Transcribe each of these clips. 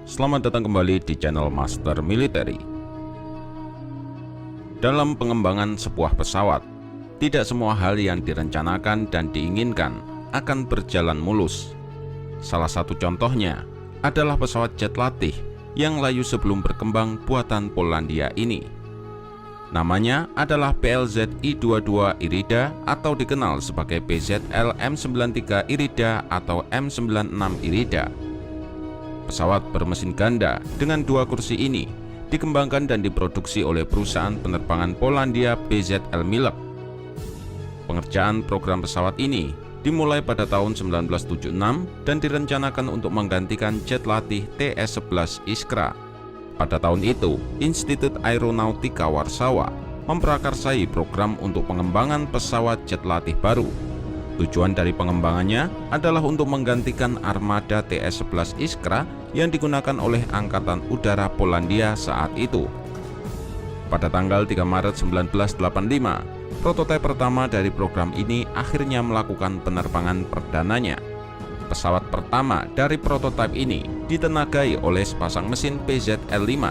Selamat datang kembali di channel Master Military. Dalam pengembangan sebuah pesawat, tidak semua hal yang direncanakan dan diinginkan akan berjalan mulus. Salah satu contohnya adalah pesawat jet latih yang layu sebelum berkembang buatan Polandia ini. Namanya adalah PLZ I-22 Irida atau dikenal sebagai PZL M93 Irida atau M96 Irida. Pesawat bermesin ganda dengan 2 kursi ini dikembangkan dan diproduksi oleh perusahaan penerbangan Polandia PZL Milek. Pengerjaan program pesawat ini dimulai pada tahun 1976 dan direncanakan untuk menggantikan jet latih TS-11 Iskra. Pada tahun itu, Institut Aeronautika Warsawa memprakarsai program untuk pengembangan pesawat jet latih baru. Tujuan dari pengembangannya adalah untuk menggantikan armada TS-11 Iskra yang digunakan oleh Angkatan Udara Polandia saat itu. Pada tanggal 3 Maret 1985, prototipe pertama dari program ini akhirnya melakukan penerbangan perdananya. Pesawat pertama dari prototipe ini ditenagai oleh sepasang mesin PZL-5,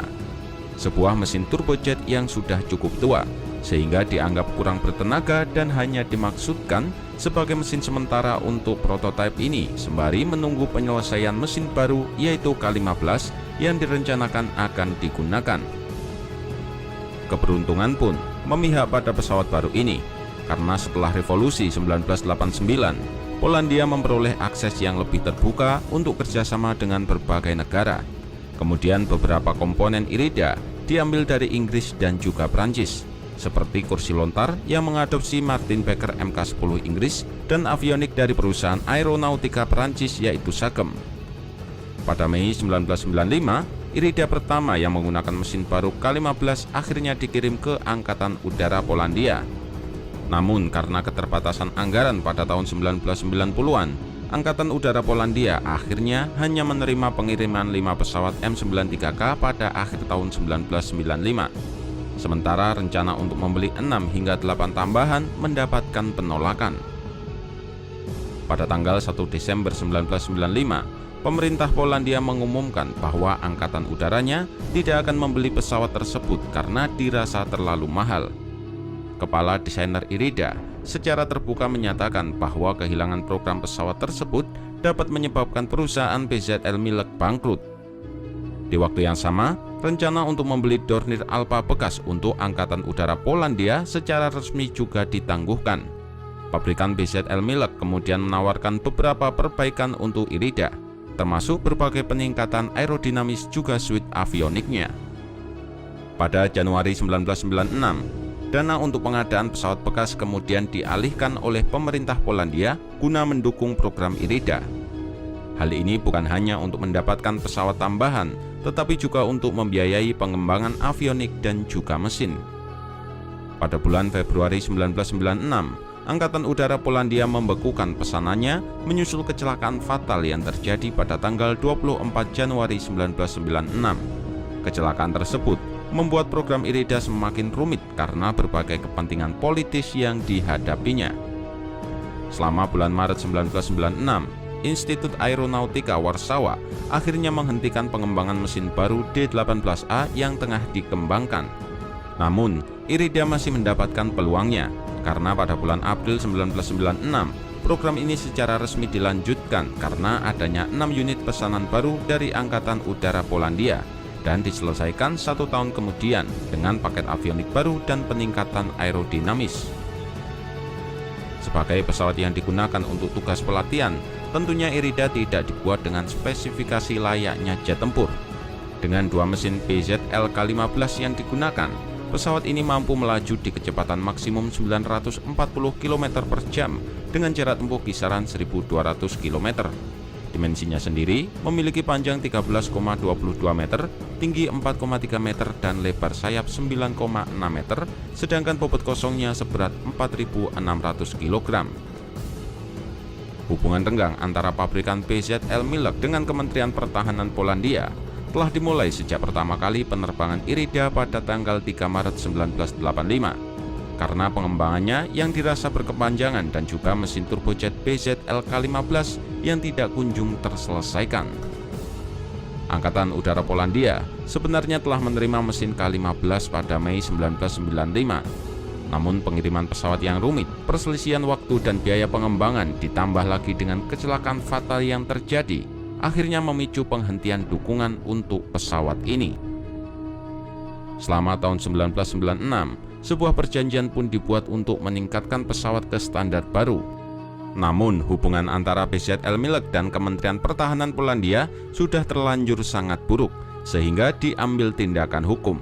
sebuah mesin turbojet yang sudah cukup tua, sehingga dianggap kurang bertenaga dan hanya dimaksudkan sebagai mesin sementara untuk prototipe ini sembari menunggu penyelesaian mesin baru yaitu K-15 yang direncanakan akan digunakan. Keberuntungan pun memihak pada pesawat baru ini, karena setelah revolusi 1989, Polandia memperoleh akses yang lebih terbuka untuk kerjasama dengan berbagai negara. Kemudian beberapa komponen Irida diambil dari Inggris dan juga Prancis, seperti kursi lontar yang mengadopsi Martin Baker Mk-10 Inggris dan avionik dari perusahaan aeronautika Prancis yaitu Sagem. Pada Mei 1995, Irida pertama yang menggunakan mesin baru K-15 akhirnya dikirim ke Angkatan Udara Polandia. Namun karena keterbatasan anggaran pada tahun 1990-an, Angkatan Udara Polandia akhirnya hanya menerima pengiriman 5 pesawat M93K pada akhir tahun 1995. Sementara rencana untuk membeli 6 hingga 8 tambahan mendapatkan penolakan. Pada tanggal 1 Desember 1995, pemerintah Polandia mengumumkan bahwa angkatan udaranya tidak akan membeli pesawat tersebut karena dirasa terlalu mahal. Kepala desainer Irida secara terbuka menyatakan bahwa kehilangan program pesawat tersebut dapat menyebabkan perusahaan PZL Milek bangkrut. Di waktu yang sama, rencana untuk membeli Dornier Alpha bekas untuk Angkatan Udara Polandia secara resmi juga ditangguhkan. Pabrikan PZL Milek kemudian menawarkan beberapa perbaikan untuk Irida, termasuk berbagai peningkatan aerodinamis juga suite avioniknya. Pada Januari 1996, dana untuk pengadaan pesawat bekas kemudian dialihkan oleh pemerintah Polandia guna mendukung program Irida. Hal ini bukan hanya untuk mendapatkan pesawat tambahan, tetapi juga untuk membiayai pengembangan avionik dan juga mesin. Pada bulan Februari 1996, Angkatan Udara Polandia membekukan pesanannya menyusul kecelakaan fatal yang terjadi pada tanggal 24 Januari 1996. Kecelakaan tersebut membuat program Irida semakin rumit karena berbagai kepentingan politis yang dihadapinya. Selama bulan Maret 1996, Institut Aeronautika Warsawa akhirnya menghentikan pengembangan mesin baru D-18A yang tengah dikembangkan. Namun, Irida masih mendapatkan peluangnya, karena pada bulan April 1996, program ini secara resmi dilanjutkan karena adanya 6 unit pesanan baru dari Angkatan Udara Polandia, dan diselesaikan 1 tahun kemudian dengan paket avionik baru dan peningkatan aerodinamis. Sebagai pesawat yang digunakan untuk tugas pelatihan, tentunya Irida tidak dibuat dengan spesifikasi layaknya jet tempur. Dengan 2 mesin PZL K-15 yang digunakan, pesawat ini mampu melaju di kecepatan maksimum 940 km per jam dengan jarak tempuh kisaran 1200 km. Dimensinya sendiri memiliki panjang 13,22 meter, tinggi 4,3 meter, dan lebar sayap 9,6 meter, sedangkan bobot kosongnya seberat 4.600 kg. Hubungan renggang antara pabrikan PZL Milek dengan Kementerian Pertahanan Polandia telah dimulai sejak pertama kali penerbangan Irida pada tanggal 3 Maret 1985. Karena pengembangannya yang dirasa berkepanjangan dan juga mesin turbojet PZL K-15 yang tidak kunjung terselesaikan. Angkatan Udara Polandia sebenarnya telah menerima mesin K-15 pada Mei 1995. Namun pengiriman pesawat yang rumit, perselisihan waktu dan biaya pengembangan ditambah lagi dengan kecelakaan fatal yang terjadi, akhirnya memicu penghentian dukungan untuk pesawat ini. Selama tahun 1996, sebuah perjanjian pun dibuat untuk meningkatkan pesawat ke standar baru. Namun, hubungan antara PZL Milek dan Kementerian Pertahanan Polandia sudah terlanjur sangat buruk, sehingga diambil tindakan hukum.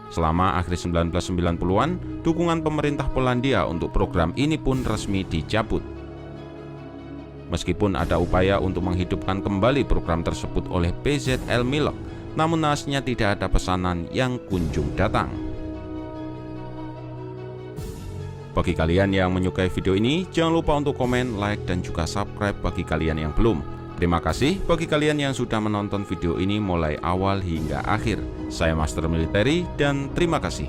Selama akhir 1990-an, dukungan pemerintah Polandia untuk program ini pun resmi dicabut. Meskipun ada upaya untuk menghidupkan kembali program tersebut oleh PZL Milek, namun naasnya tidak ada pesanan yang kunjung datang. Bagi kalian yang menyukai video ini, jangan lupa untuk komen, like, dan juga subscribe bagi kalian yang belum. Terima kasih bagi kalian yang sudah menonton video ini mulai awal hingga akhir. Saya Master Military dan terima kasih.